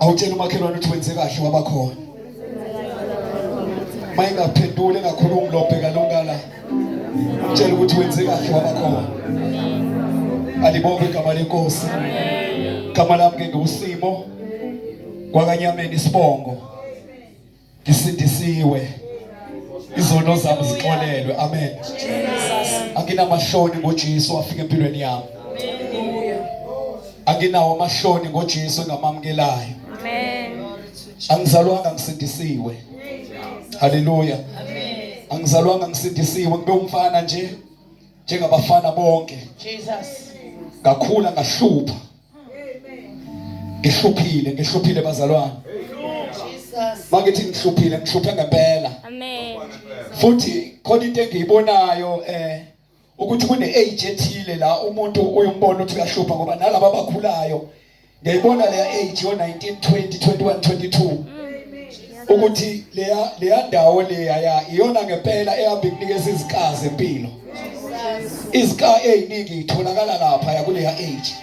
Awutshela umakhelwane ukuthi wenze kahle wabakhona. Mayingaphendule kakhulu umlobheka lonkala. Utshela ukuthi wenze kahle wabakhona. Alibonge igama lenkosi. Igama lami ke ngusimo kwaKanyameni isibongo. Ngisindisiwe. Izono zami zixolelwe. Amen. Anginamashoni ngoJesu wafika empilweni yami. Anginawo amashoni ngoJesu engamamukelayo. Amen. Angizalwanga ngisindisiwe. Haleluya. Amen. Angizalwanga ngisindisiwe ngibe umfana nje njengabafana bonke. Jesus. Ngakhula ngahlupha. Ngihluphile bazalwane. Jesus. Mangithi ngihluphile ngihluphe ngempela. Amen. Futhi khona into engiyibonayo ukuthi kune age ethile la umuntu uyombona ukuthi uyahlupha ngoba nalabo abakhulayo ngiyibona leya age yo 19 20 21 22 ukuthi leya ndawo leya iyona ngempela ehamba ikunikeza izikazi empilo. Izika eziningi itholakala lapha ya kuleya age.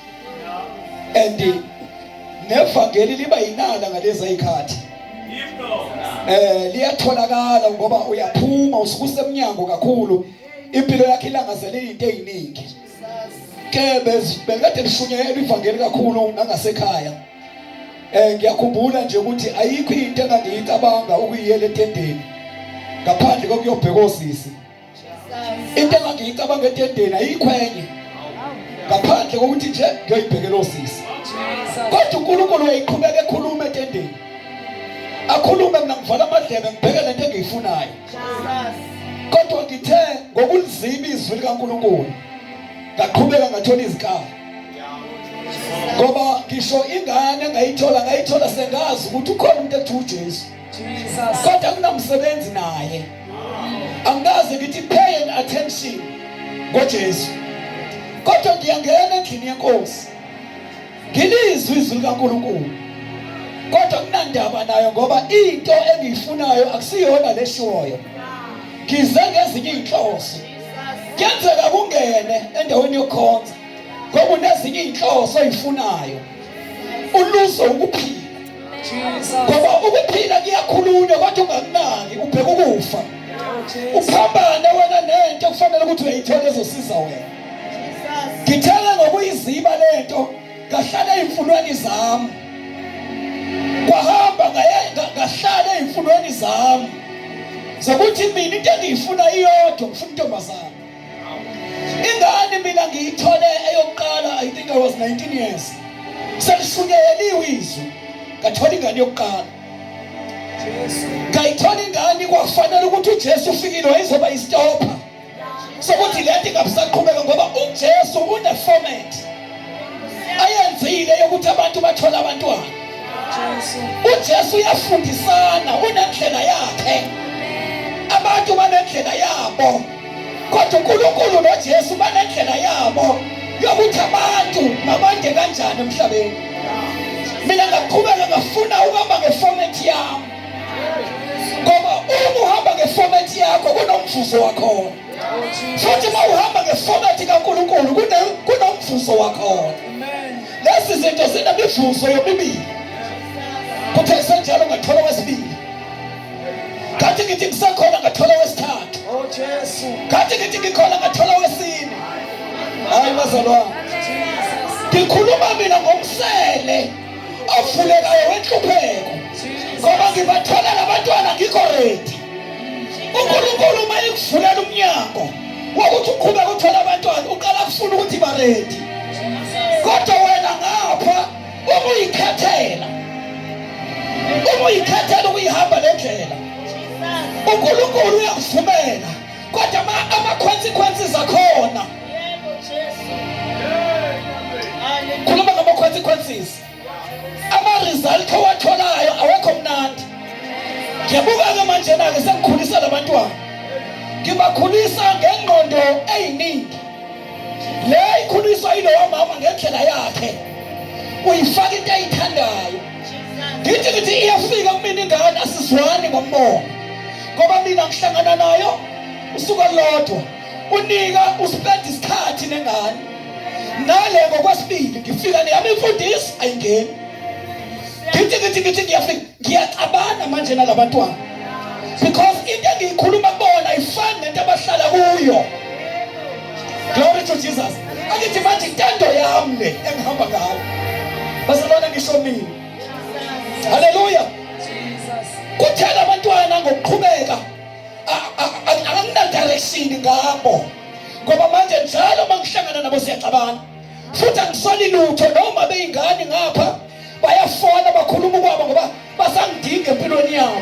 And nevangeli liba yinala ngalezi izikhathi. Liyatholakala ngoba uyaphuma usukusa eminyango kakhulu impilo yakhe ilangazele izinto eziningi. Ke bekade lishunyayela ivangeli kakhulu nangasekhaya. Ngiyakhumbula nje ukuthi ayikho into engangiyicabanga ukuyiyela etendeni ngaphandle kokuyobheka osisi. Into engangiyicabanga etendeni ayikho enye ngaphandle kokuthi nje ngiyoyibhekela osisi. Kodwa uNkulunkulu wayiqhubeka ekhuluma etendeni. Akhulume mina ngivala amadlebe ngibheke lento engiyifunayo. Kodwa ngithe ngokulizima izwi likaNkulunkulu ngaqhubeka ngathola izikhala. Ngoba ngisho ingane ngayithola sengazi ukuthi ukhona umuntu ekuthiwa uJesu. Kodwa kunamsebenzi naye. Angazi ngithi pay attention ngoJesu. Kodwa ngiyangena endlini yenkosi. Ngilizwe izwi likaNkulunkulu. Kodwa kunandaba nayo ngoba into engiyifunayo akusiyona leshoyo. Ngize ngezinye inhloso. Kuyenzeka kungene endaweni yokukhonza. Ngoba unezinye inhloso oyifunayo. Uluso ukuphila. Ngoba ukuphila kuyakhulunywa kodwa ungakunaki ubheka ukufa. Uphambane wena nento kufanele ukuthi uyayithola ezosiza wena. Ngithele ngokuyiziba lento ngahlala ezimfunweni zami. Kwahamba ngahlala ezimfunweni zami. Zokuthi mina into engiyifuna iyodwa ngifuna intombazana. Ingane mina ngiyithole eyokuqala I think I was 19 years. Selishunyayeliwe izwi. Ngathola ingane yokuqala. Ngayithola ingane kwafanele ukuthi uJesu ufikile wayizoba istopper. Sokuthi lento ingabusaqhubeka ngoba uJesu une format. Ayenzile ukuthi abantu bathola abantwana. uJesu uyafundisana unendlela yakhe. Abantu banendlela yabo. Kodwa uNkulunkulu noJesu banendlela yabo yokuthi abantu mabande kanjani emhlabeni. Mina ngaqhubeka ngafuna ukuhamba ngeformat yami. Ngoba uma uhamba ngeformat yakho kunomvuzo wakho. Futhi uma uhamba ngeformat kaNkulunkulu kunomvuzo wakho. Lezi zinto zinemivuzo yomibili. Kuthe senjalo ngathola wesibili. Kathi ngithi ngisakhona ngathola wesithathu. Oh Jesu. Kathi ngithi ngikhona ngathola wesine. Hayi bazalwane. Ngikhuluma mina ngomsele ovulekayo wenhlupheko. Ngoba ngibathola labantwana ngikho ready. uNkulunkulu uma ekuvulela umnyango wokuthi uqhubeke uthola abantwana uqala kufuna ukuthi ba ready. Kodwa wena ngapha uma uyikhethela ukuyihamba lendlela uNkulunkulu uyakuvumela. Kodwa ama-consequences akhona. Khuluma ngama-consequences. Ama-result owatholayo awekho mnandi. Ngiyabuka-ke manje-ke sengikhulisa labantwana. Ngibakhulisa ngengqondo eyiningi. Le ikhuliswa yilowa mama ngendlela yakhe. Uyifaka into ayithandayo. Ngithi iyafika kumina ingane asizwani ngombono. Ngoba mina ngihlangana nayo usuka lodwa. Unika uspend isikhathi nengane. Nale ngokwesibili ngifika neyami imfundiso ayingeni. ngithi ngiyafika ngiyacabana manje nalabantwana because into engiyikhuluma kubona ayifani nento abahlala kuyo. Glory to Jesus. Angithi manje intando yami le engihamba ngayo basalona ngisho mina. Hallelujah. Kuthela abantwana ngokuqhubeka akuna direction ngabo ngoba manje njalo mangihlangana nabo siyacabana futhi angisoli lutho noma beyingane ngapha bayafona bakhuluma kwabo ngoba basangidinga empilweni yabo.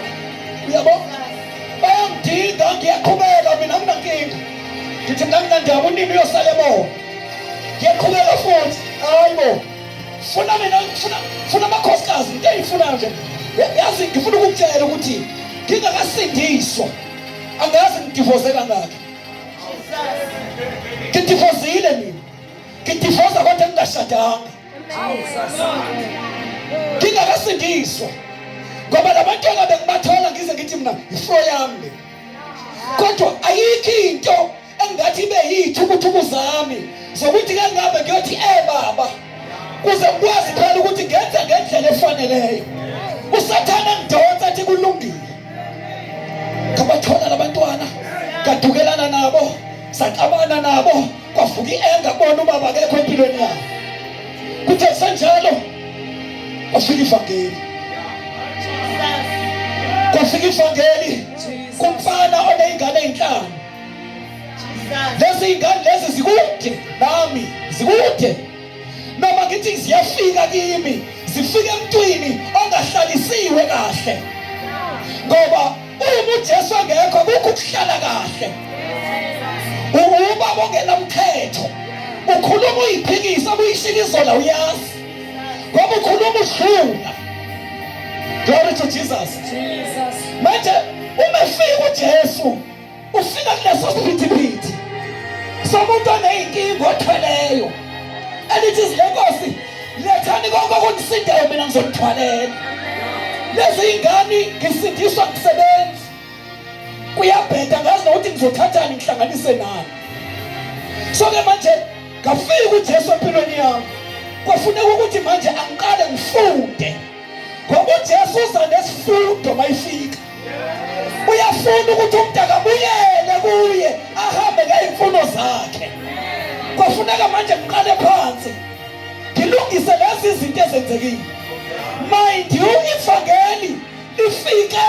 Uyabona bayangidinga ngiyaqhubeka mina nginankinga ngithi mina nginandaba unini uyosala ebo ngiyaqhubeka futhi hayibo funa mina funa amakhosikazi into eyifuna nje yazi ngifuna ukukutshela ukuthi ngingakasindiswa angazi ngidivorce kangaki. Ngidivozile mina ngidivorce kodwa ngingashadanga ngingakasindiswa ngoba labantwana bengibathola ngize ngithi mina ifro yami kodwa ayikho into engathi ibe yithukuthukhu zami zokuthi ke ngabe ngiyothi baba kuze ngikwazi phela ukuthi ngenze ngendlela efaneleyo. Usathana ngidonsa athi kulungile ngabathola labantwana ngadukelana nabo sacabana nabo kwavuka ienga bona ubaba akekho empilweni yabo. Kuthe senjalo kwafika ivangeli kumfana oneyingane ezinhlanu. Lezi ingane lezi zikude nami zikude noma ngithi ziyafika kimi zifike emntwini ongahlalisiwe kahle ngoba uma uJesu angekho akukho ukuhlala kahle. Ubaba ongenamthetho ukhuluma uyiphikisa uyishikizola uyazi ngoba ukhuluma uhlula. Glory to Jesus. Manje uma efika uJesu ufika kuleso siphithiphithi somuntu oneyinkinga othweleyo elithi izilenkosi lethani konke okunisindayo mina ngizonithwalela. Lezi ingane ngisindiswa kusebenza kuyabheda ngazi nokuthi ngizothathani ngihlanganise nani. So ke manje ngafika uJesu empilweni yami kwafuneka ukuthi manje angiqale ngifunde ngoba uJesu uza nesifundo mayifika. Uyafuna ukuthi umuntu akabuyele kuye ahambe ngezimfuno zakhe. Kwafuneka manje ngiqale phansi ngilungise lezi zinto ezenzekile. Mind you ivangeli lifike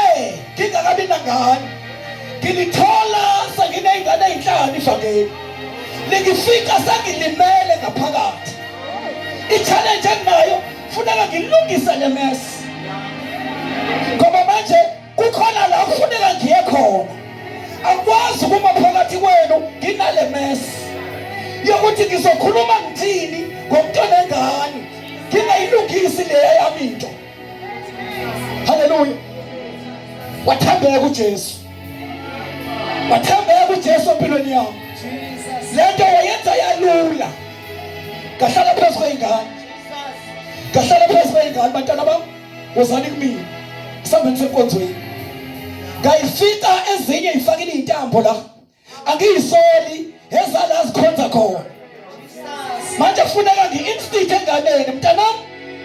ngingakabi nangane ngilithola sengineyingane ezinhlanu ivangeli lingifika sengilimele ngaphakathi. I-challenge enginayo funeka ngilungise le mess ngoba manje kukhona la kufuneka ngiye khona. Akwazi ukuma phakathi kwenu nginale mess yokuthi ngizokhuluma ngithini ngomuntu onengane ngingayilungisi leya yami into. Hallelujah. Wathembeka uJesu empilweni yami. Lento wayenza yalula. Ngahlala phezu kweyingane bantwana bami wozani kumina sambeni senkonzweni. Ngayifika ezinye ifakile izintambo la angiyisoli ezala zikhonza khona. Manje kufuneka ngi-instinct enganeni mntanami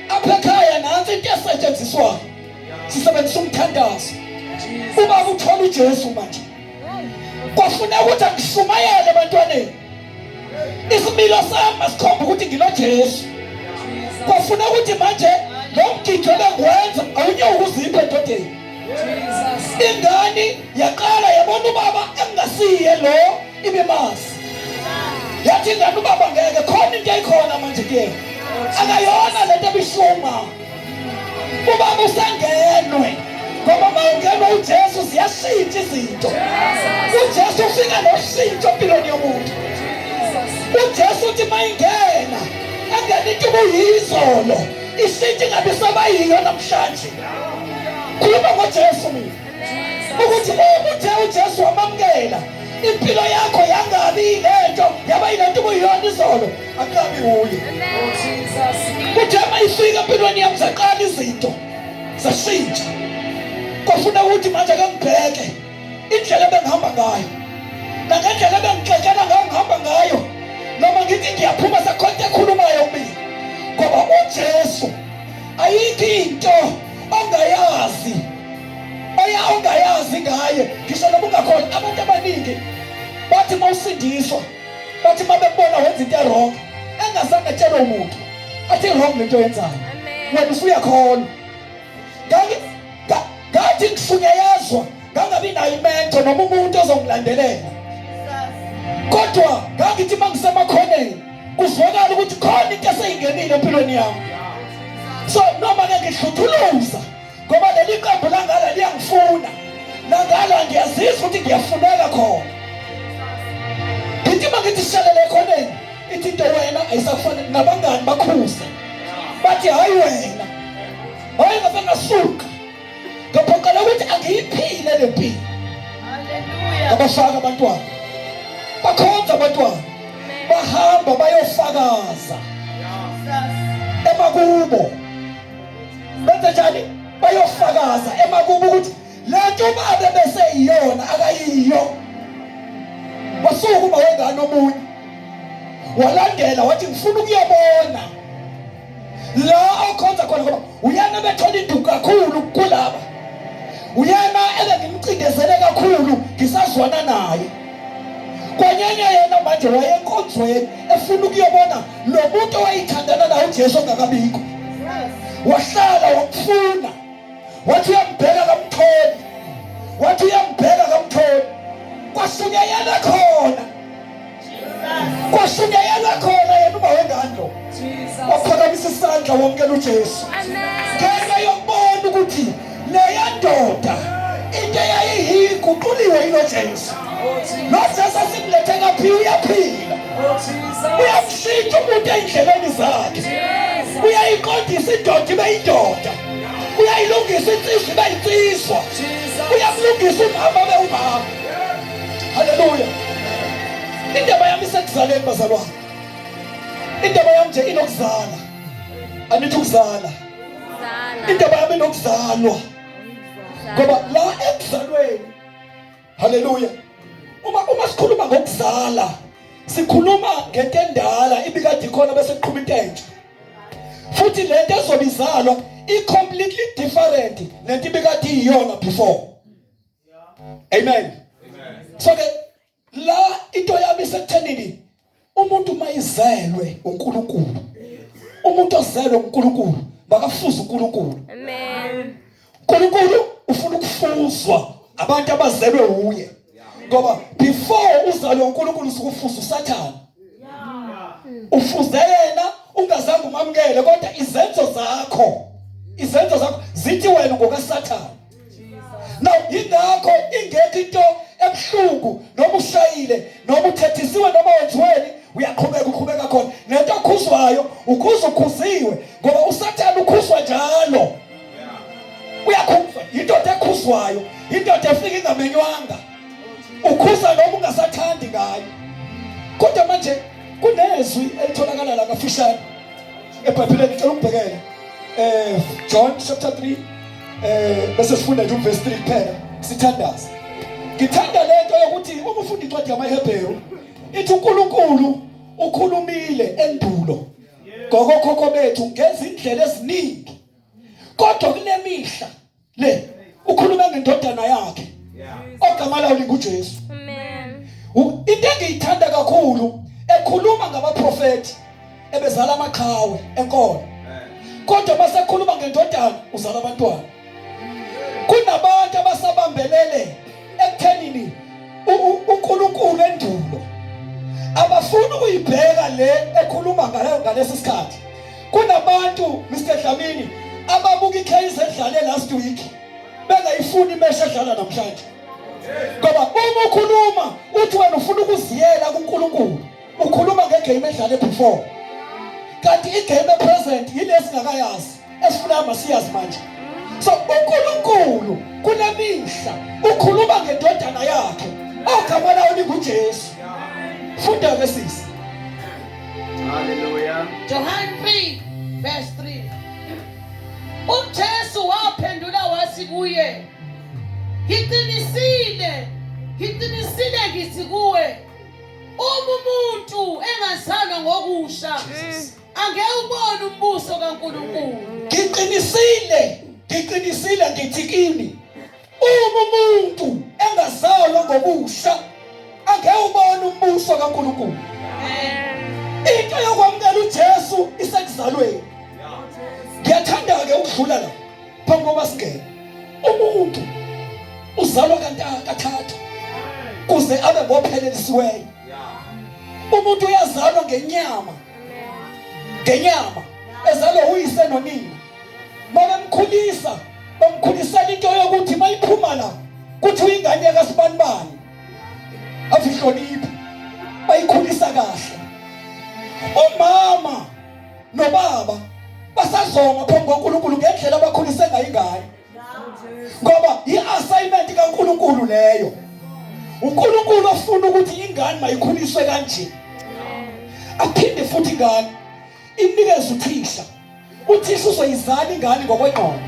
apha ekhaya nansi into esetshenziswayo sisebenzisa umthandazo. Uma uthola uJesu manje kwafuneka ukuthi angishumayele ebantwaneni. Isimilo sami asikhomba ukuthi nginoJesu. Kwafuneka ukuthi manje lo mgidi bengiwenza awunyuka uziphe endodeni. Ingane yaqala yabona ubaba engasiye lo ibemazi. Yathi ingane ubaba ngeke khona into eyikhona manje kuyena akayona lento ebishuma. Ubaba usangenwe ngoba mawungenwa uJesu ziyashintsha izinto. uJesu ufika noshintsho empilweni yomuntu. uJesu uthi mayingena angene into kuyizolo ishintshe ingabe sabayiyo namhlanje. Khuluma ngoJesu mina ukuthi uthe uJesu wamamukela impilo yakho yangabi lento yaba yilento kuyiyona izolo akabi uye. Kuthe mayifika empilweni yami zaqala izinto zashintsha. Kwafuna ukuthi manje akangibheke indlela ebengihamba ngayo nangendlela ebengixekela ngayo ngihamba ngayo noma ngithi ngiyaphuma sakhonto ekhulumayo mina ngoba uJesu ayikho into ongayazi ongayazi ngaye. Ngisho noma ungakhona abantu abaningi bathi mawusindiswa bathi mabebona wenza into wrong engazange atshele umuntu athi wrong lento oyenzayo wena usuyakhona. Ngathi ngisunyayazwa ngangabi nayo imento noma umuntu ozongilandelela, kodwa ngangithi mangisemakhoneni kuzwakala ukuthi khona into eseyingenile empilweni yami. So noma ngihluthuluza ngoba leli qembu langala liyangifuna, langala ngiyazizwa ukuthi ngiyafuneka khona. Ngithi mangithi sishalele ekhoneni ithi into wena ayisafanele nabangani bakhuze bathi hayi wena hayi ngafengasuka ngaphoqela ukuthi angiyiphile le mpilo. Hallelujah. Abafaka abantwana bakhonza abantwana bahamba bayofakaza emakubo. Benza njani? Bayofakaza emakubo ukuthi lento babe bese iyona akayiyo. Wasuka uma wengane omunye walandela wathi ngifuna ukuyabona la okhonza khona ngoba uyana bethola induku kakhulu kulaba, uyana ngimcindezele kakhulu ngisazwana naye. Kwanyenye yena manje wayenkonzweni efuna ukuyobona lo muntu owayithandana naye uJesu ongakabikho. Wahlala wakufuna, wathi uyambheka kamtholi, wathi uyambheka kamtholi. Kwasunyayela khona, kwasunyayela khona yena uma wengandlo waphakamisa isandla wamkela uJesu. Ngenxa yokubona ukuthi leya ndoda into eyayiyiguquliwe yilo Jesu. Nojesu asimlethe ngaphi uyaphila, uyamshintsha umuntu ey'ndleleni zakhe, uyayiqondisa indoda ibe yindoda, uyayilungisa insizwa ibe yinsizwa, uyamlungisa umama abe umama. Haleluya. Indaba yami isekuzaleni bazalwane, indaba yami nje inokuzala, anithi ukuzala. Indaba yami inokuzalwa ngoba la ekuzalweni, haleluya, uma sikhuluma ngokuzala sikhuluma ngento endala ibikade ikhona bese kuqhuma into entsha, futhi lento ezobizalwa i-completely different nento ibikade iyona before. Amen. So ke la into yami sekuthenini umuntu mayizelwe uNkulunkulu, umuntu ozelwe uNkulunkulu bakafuza uNkulunkulu. Amen. uNkulunkulu ufuna ukufuzwa abantu abazelwe uye, ngoba before uzalwe uNkulunkulu usukufuza uSathane. Ufuze yena ungazange umamukele, kodwa izenzo zakho zithi wena ngokaSathane. Now ingakho ingekho into ebuhlungu noma ushayile noma uthethisiwe noma wenziweni uqhubeka khona. Nento okhuzwayo ukhuziwe ngoba uSathane ukhuzwa njalo. Uyakhuzwa indoda ekhuzwayo, indoda efika ingamenywanga, ukhuza noma ungasathandi ngayo. Kodwa manje kunezwi elitholakala la kaFishane eBhayibhelini, ngicela ukubhekela John chapter 3 bese sifunda nje verse 3 kuphela sithandaza. Ngithanda lento yokuthi uma ufunda incwadi yamaHebheru ithi uNkulunkulu ukhulumile endulo ngokokhokho bethu ngezindlela eziningi, kodwa kule mihla le ukhuluma ngendodana yakhe ogama layo linguJesu. Amen. Into engiyithanda kakhulu ekhuluma ngabaprofeti ebezala amaqhawe enkolo, kodwa masekhuluma ngendodana uzala abantwana. Kunabantu abasabambelele ekuthenini uNkulunkulu endulo abafuna ukuyibheka le ekhuluma ngayo ngalesi sikhathi. Kunabantu Mr. Dlamini ababuka icase edlale last week bengayifuni imesha edlala namhlanje, ngoba uma ukhuluma uthi wena ufuna ukuziyela kuNkulunkulu ukhuluma ngegame edlale before, kanti igame present yilesi ngakayazi esifuna masiyazi manje. So uNkulunkulu kunemihla ukhuluma ngendodana yakhe ogama layo linguJesu. Funda ke sisi. Hallelujah. John 3 verse 3. uJesu waphendula wathi kuye, ngiqinisile ngithi kuwe, uma umuntu engazalwa ngokusha angeke ubone umbuso kaNkulunkulu. Ngiqinisile kaNkulunkulu. Into yokwamukela uJesu isekuzalweni. Ngiyathanda ke ukudlula la phambi kokuba singene. Umuntu uzalwa kathathu kuze abe ngophelelisiweyo. Umuntu uyazalwa ngenyama. Ezalwa uyise nonina. Bamkhulisa, bamkhulisela into yokuthi mayiphuma la kuthi uyingane yakaSibanibani. Afihloniphi. Bayikhulisa kahle. Umama nobaba basazonga phambi kaNkulunkulu ngendlela abakhulise ngayo ingane. Ngoba i-assignment kaNkulunkulu leyo. uNkulunkulu ofuna ukuthi ingane mayikhuliswe kanje. Aphinde futhi ingane inikeze uthisha. Uthisha uzoyizala ingane ngokwengqondo.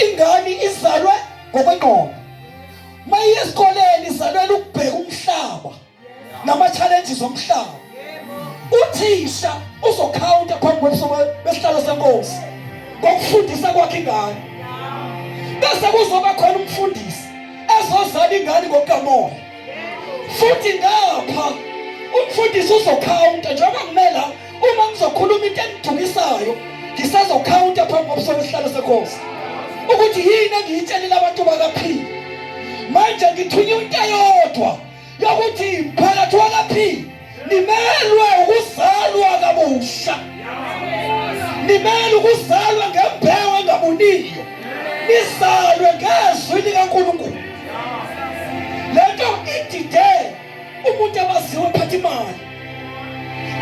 Ingane izalwe ngokwengqondo. Maye esikoleni izalwe ukubheka umhlaba nama-challenges omhlaba. Uthisha uzokhawunta phambi kwesihlalo senkosi ngokufundisa kwakhe ingane. Bese kuzoba khona umfundisi ezozala ingane ngokukamoya. Futhi ngapha umfundisi uzokhawunta njengoba kumele uma ngizokhuluma into engidumisayo ngisazokhawunta phambi kwesihlalo senkosi ukuthi yini engiyitshelile abantu bakaPhi. Manje ngithunywe into eyodwa yokuthi phakathi kwakaPhi nimelwe ukuzalwa kabusha. Nimele ukuzalwa ngembewu engabuniyo. Nizalwe ngezwi likaNkulunkulu. Lento idide umuntu abaziwe ephatha imali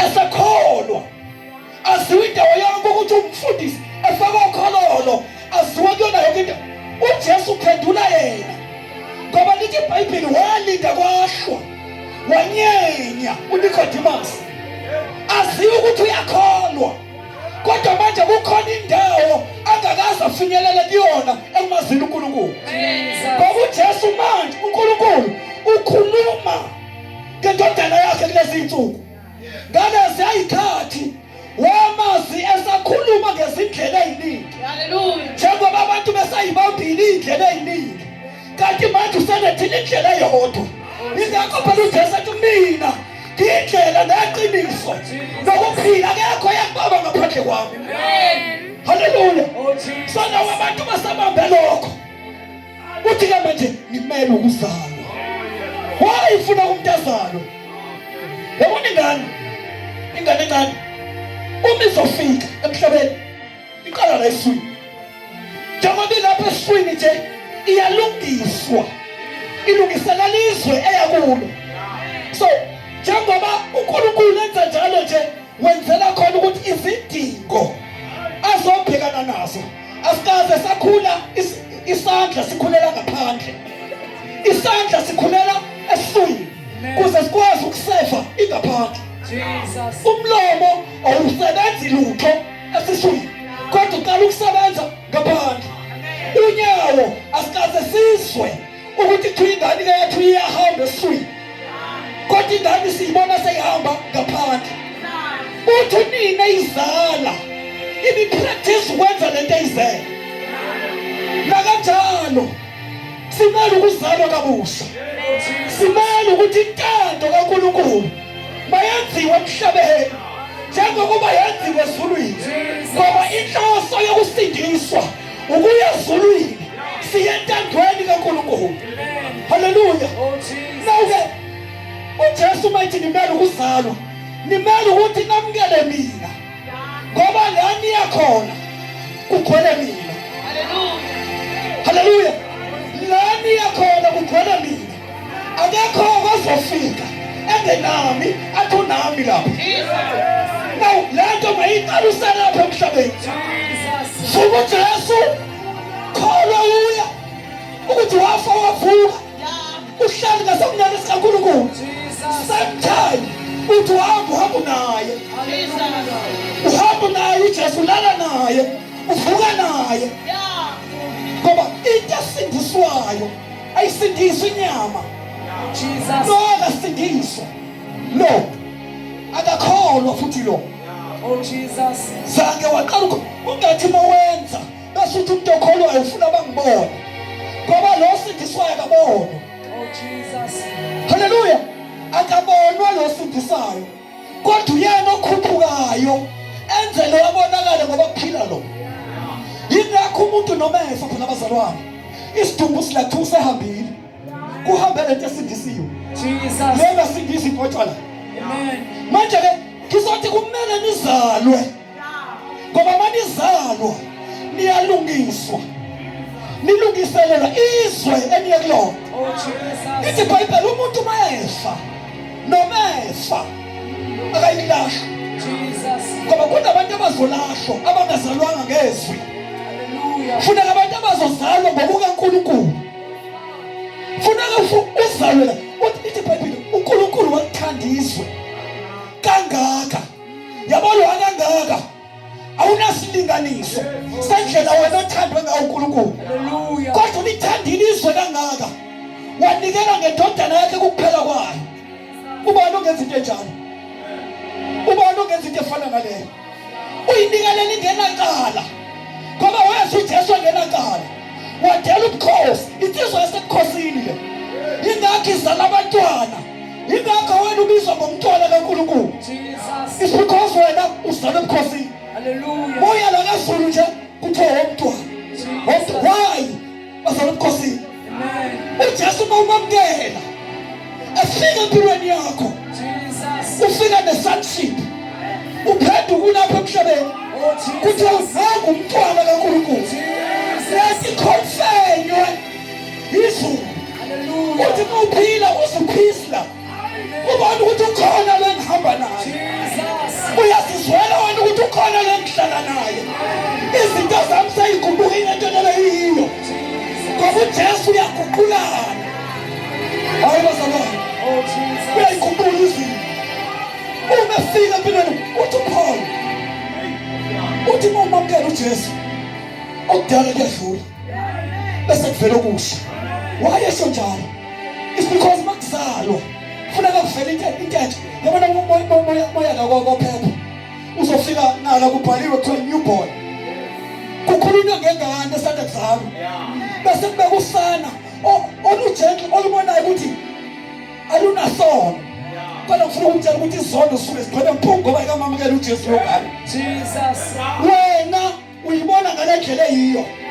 esakholwa. Aziwe indawo yonke ukuthi umfundisi efaka ukhololo. Aziwe kuyona yonke into. uJesu uphendula yena. Ngoba lithi iBhayibheli walinda kwahlwa wanyenya uNicodemus. Aziwe ukuthi uyakholwa. Kodwa manje kukhona indawo angakaze afinyelele kuyona ekumazini uNkulunkulu. Ngoba uJesu manje uNkulunkulu ukhuluma ngendodana yakhe kulezi insuku. Ngalezi ayikhathi wamazi esakhuluma ngezindlela eziningi. Hallelujah. Njengoba abantu besayibambile indlela eziningi. Kanti manje usenethile indlela eyodwa. Ingakho phela uJesu ethi mina indlela neqiniso nokuphila akekho yakubaba ngaphandle kwami. Hallelujah. Sana abantu basabambe lokho. Uthi ke manje nimele ukuzalwa. Wayifuna umntazalo. Yabona ingane encane uma izofika emhlabeni iqala la eswini. Njengoba ilapha eswini nje iyalungiswa. Ilungiselalizwe eyakulo. So njengoba uNkulunkulu enza njalo nje wenzela khona ukuthi izidingo azobhekana nazo asikaze sakhula isandla sikhulela ngaphandle. Isandla sikhulela eswini kuze sikwazi ukusefa ingaphandle. Umlomo awusebenzi lutho esiswini kodwa uqala ukusebenza ngaphandle. Unyawo asikaze sizwe ukuthi kuthiwa ingane yethu iyahamba eswini kodwa ingane siyibona seyihamba ngaphandle. Uthi nina izala ibipractice ukwenza lento eyizele. Nakanjalo simele ukuzalwa kabusha. Simele ukuthi intando kaNkulunkulu mayenziwe emhlabeni njengokuba yenziwe ezulwini. Ngoba inhloso yokusindiswa ukuya ezulwini siye entandweni kaNkulunkulu. Hallelujah. Now uJesu mayithi nimele ukuzalwa nimele ukuthi namukele mina ngoba la niyakhona kukhona mina. Hallelujah. La niyakhona kukhona mina. Akekho ozofika engenami athunami lapha. Now lento mayiqalusela lapha emhlabeni. Futhi uJesu kholwa uya ukuthi wafa wavuka. Uhlala ngasemnyameni sikaNkulunkulu. Sometime uthi uhamba naye. Uhamba naye uJesu lala naye. Uvuka naye. Ngoba into esindiswayo ayisindiswa inyama. No akasindiswa. No. Akakholwa futhi lo. Zange waqala ungathi mawenza bese uthi umuntu okholwayo ufuna bangibone. Ngoba lo sindiswayo akabona. Hallelujah. akabonwa lo sindisayo kodwa uyena okhuphukayo enze lo abonakale ngoba kuphila lo. Yingakho umuntu noma efa phela abazalwane isidumbu silathu sehambile kuhambe lento esindisiwe Jesus. yena sindisi impotshwana. Amen. Manje ke kizothi kumele nizalwe ngoba manizalwa niyalungiswa nilungiselelwa izwe eniye kulona. Oh Jesus. Ithi iBhayibheli umuntu mayefa noma efa akayilahla Jesus. ngoba kunabantu abazolahlwa abangazalwanga ngezwi. Hallelujah. Funeka abantu abazozalwa ngokukaNkulunkulu. Funeka uzalwe la. Ithi iBhayibheli uNkulunkulu wakuthanda izwe kangaka yabona kangaka awunasilinganiso sendlela wena othandwe ngawo uNkulunkulu. Hallelujah. Kodwa ulithandile izwe kangaka wanikela ngendodana yakhe kukuphela kwayo. Ubani ongenza into enjalo? Ubani ongenza into efana naleyo? Uyinikele lingenakala ngoba wazi uJesu engenakala wadela ubukhosi insizwa yasebukhosini le. Yingakho izala abantwana, yingakho wena ubizwa ngomntwana kaNkulunkulu. Jesus. It's because wena uzalwe ebukhosini. Hallelujah. Moya la kaZulu nje kuthiwa womntwana. Why bazalwe ebukhosini? Amen. uJesu mawumamkela afika empilweni yakho Jesus. ufika nesonship uphenduka ulapha emhlabeni Oh kuthi Jesus. ungumntwana kaNkulunkulu. Yathi khonfenywe izulu Hallelujah. uthi mawuphila uzuphila ubona ukuthi ukhona lo engihamba naye. Jesus. Uyazizwela wena ukuthi ukhona lo engihlala naye. Izinto zami seyikhumbuka into leyo ngoba uJesu uyaguqulana. Hayi bazalwane Oh Jesus. uyayikhumbula izinto uma efika empilweni uthi Paul uthi mawumamkela uJesu okudala kuyadlula bese kuvela okusha. Wayesho njalo it's because makuzalwa kufuneka kuvele into entsha. Yabona moya kophepha uzofika nala kubhaliwe kuthiwa newborn kukhulunywa ngengane esanda kuzalwa bese kubeka usana olugentle olubonayo ukuthi alunasono. Kodwa kufuna ukutshela ukuthi izondo suke zigcwele mpungu ngoba ikamamukela uJesu yogani. Jesus. Wena uyibona ngale ndlela eyiyo.